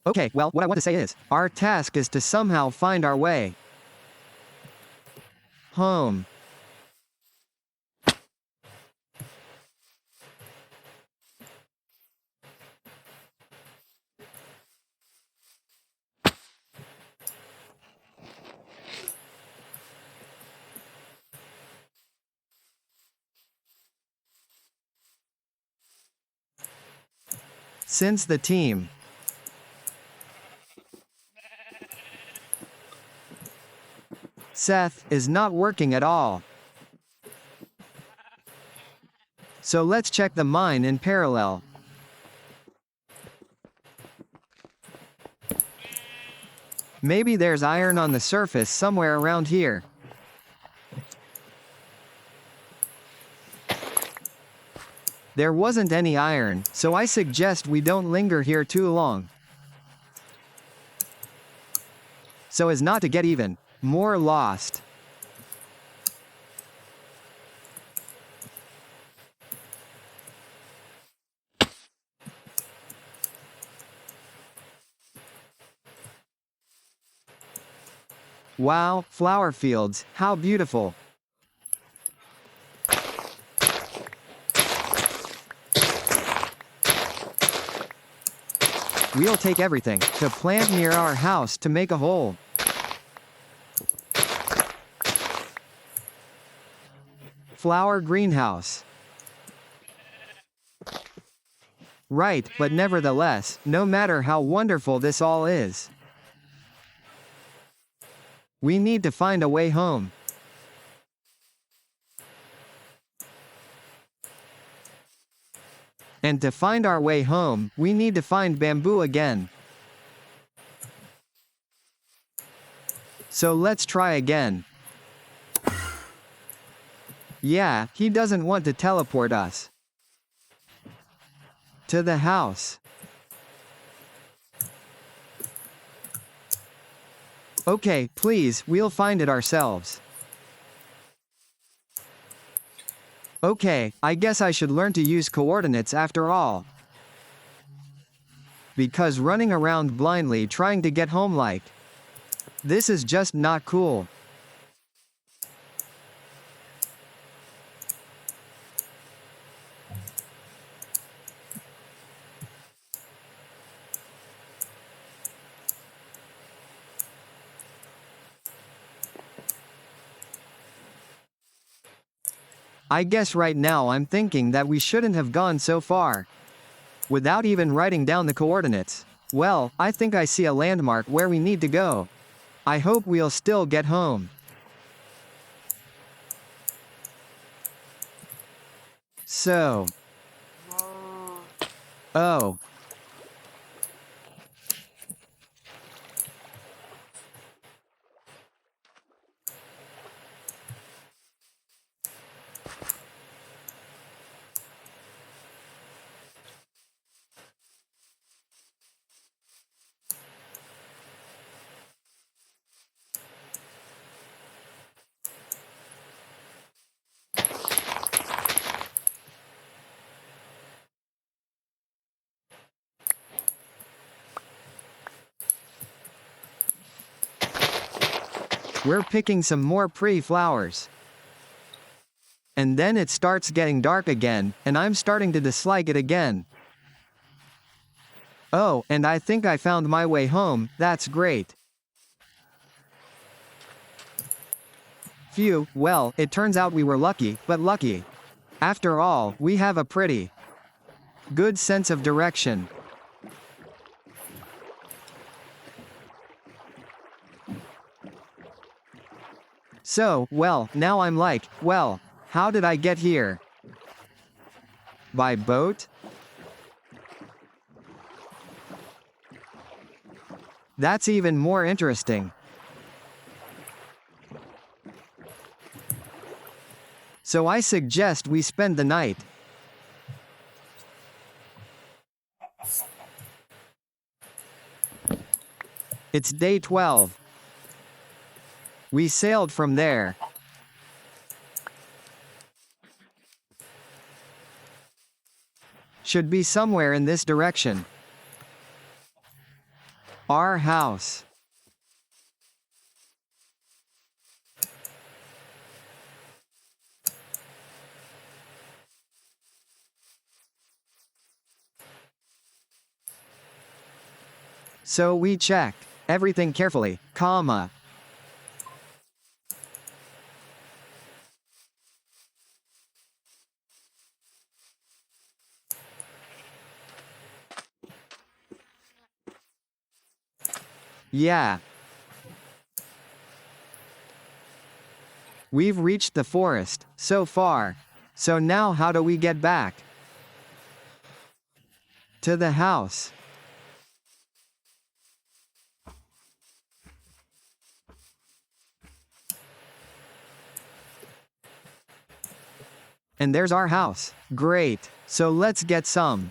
Okay, well, what I want to say is, our task is to somehow find our way home. Since the team Seth is not working at all. So let's check the mine in parallel. Maybe there's iron on the surface somewhere around here. There wasn't any iron, so I suggest we don't linger here too long. So as not to get even more lost. Wow, flower fields, how beautiful. We'll take everything to plant near our house to make a hole. Flower greenhouse. Right, but nevertheless, no matter how wonderful this all is, we need to find a way home. And to find our way home, we need to find bamboo again. So let's try again. Yeah, he doesn't want to teleport us to the house. Okay, please, we'll find it ourselves. Okay, I guess I should learn to use coordinates after all. Because running around blindly trying to get home like this is just not cool. I guess right now I'm thinking that we shouldn't have gone so far without even writing down the coordinates. Well, I think I see a landmark where we need to go. I hope we'll still get home. So. Oh. We're picking some more pretty flowers. And then it starts getting dark again, and I'm starting to dislike it again. Oh, and I think I found my way home, that's great. Phew, well, it turns out we were lucky, but lucky. After all, we have a pretty good sense of direction. So, well, now I'm like, well, how did I get here? By boat? That's even more interesting. So I suggest we spend the night. It's day 12. We sailed from there. Should be somewhere in this direction. Our house. So we checked everything carefully, comma. Yeah. We've reached the forest, so far. So now how do we get back? To the house. And there's our house. Great. So let's get some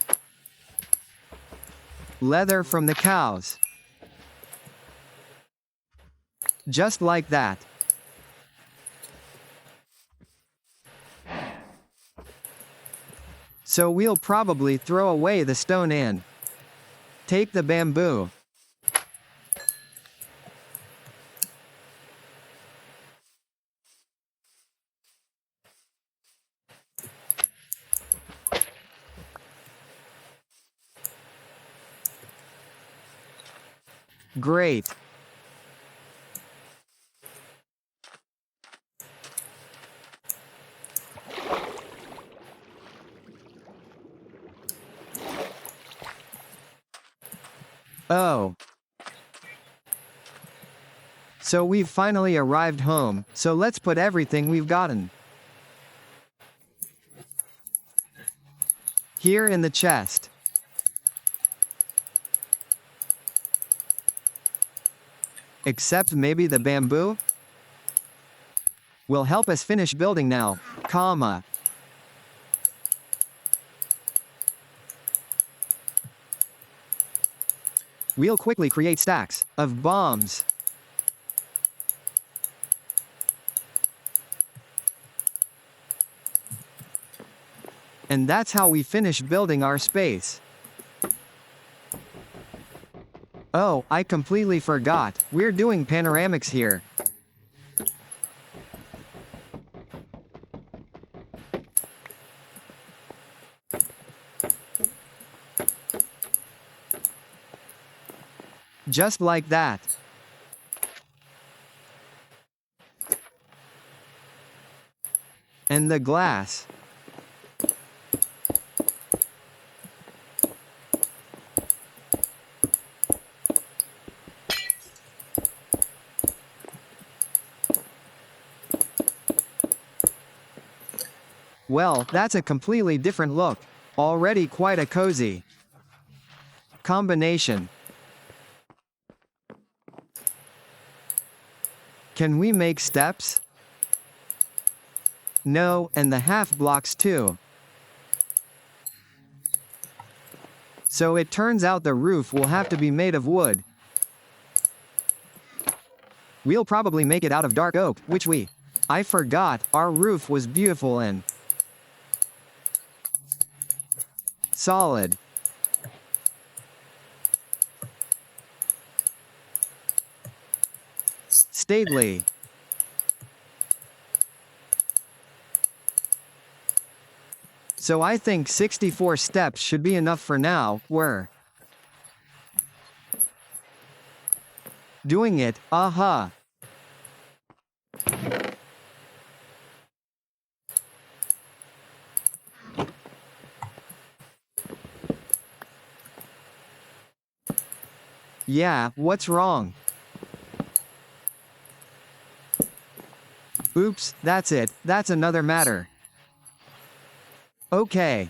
leather from the cows. Just like that. So we'll probably throw away the stone and take the bamboo. Great. Oh. So we've finally arrived home, so let's put everything we've gotten here in the chest. Except maybe the bamboo will help us finish building now, comma. We'll quickly create stacks of bombs. And that's how we finish building our space. Oh, I completely forgot, we're doing panoramics here. Just like that. And the glass. Well, that's a completely different look. Already quite a cozy combination. Can we make steps? No, and the half blocks too. So it turns out the roof will have to be made of wood. We'll probably make it out of dark oak, which I forgot, our roof was beautiful and solid. Stately. So I think 64 steps should be enough for now. We're doing it, aha. Yeah, what's wrong? Oops, that's it, that's another matter. Okay.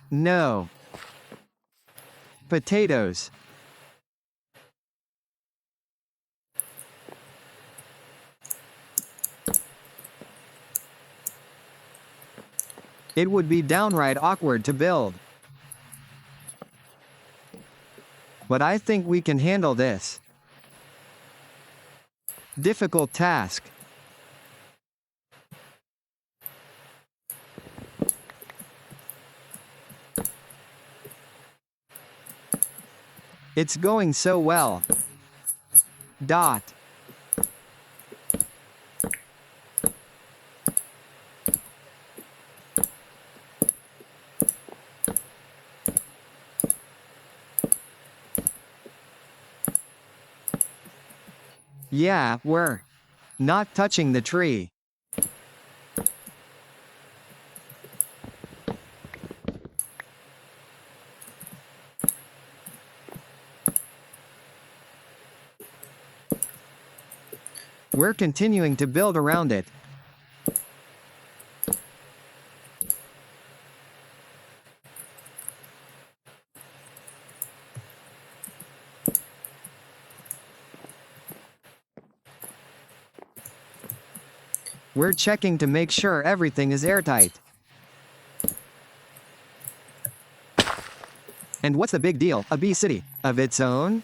No. Potatoes. It would be downright awkward to build. But I think we can handle this difficult task. It's going so well. Dot. Yeah, we're not touching the tree. We're continuing to build around it. We're checking to make sure everything is airtight. And what's the big deal? A bee city of its own?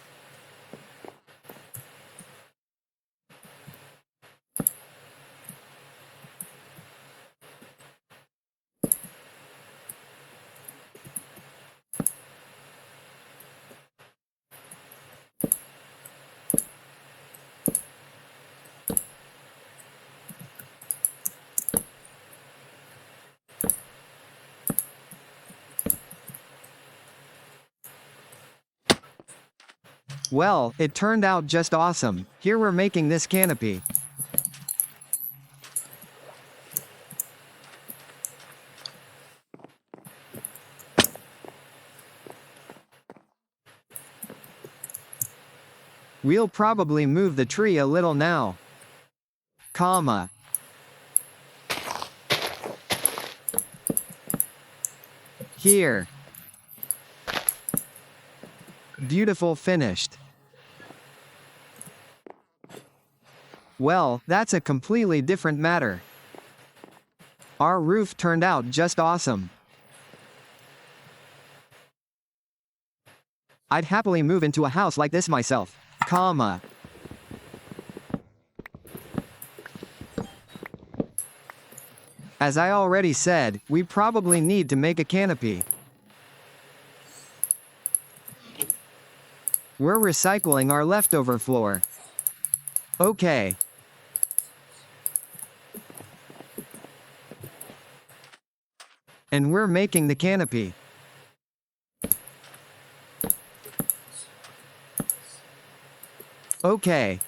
Well, it turned out just awesome. Here we're making this canopy. We'll probably move the tree a little now. Comma. Here. Beautiful finished. Well, that's a completely different matter. Our roof turned out just awesome. I'd happily move into a house like this myself. Comma. As I already said, we probably need to make a canopy. We're recycling our leftover floor. Okay. And we're making the canopy. Okay.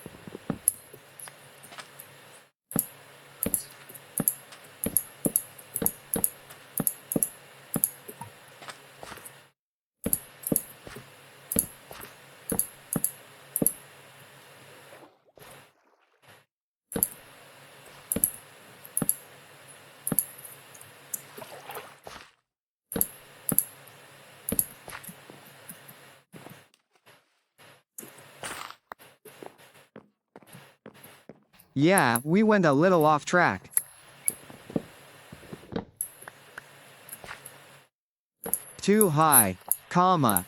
Yeah, we went a little off track. Too high, comma.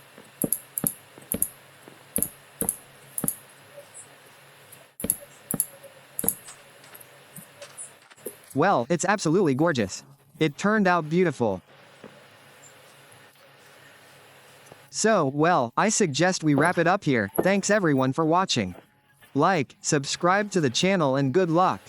Well, it's absolutely gorgeous. It turned out beautiful. So, well, I suggest we wrap it up here. Thanks everyone for watching. Like, subscribe to the channel and good luck.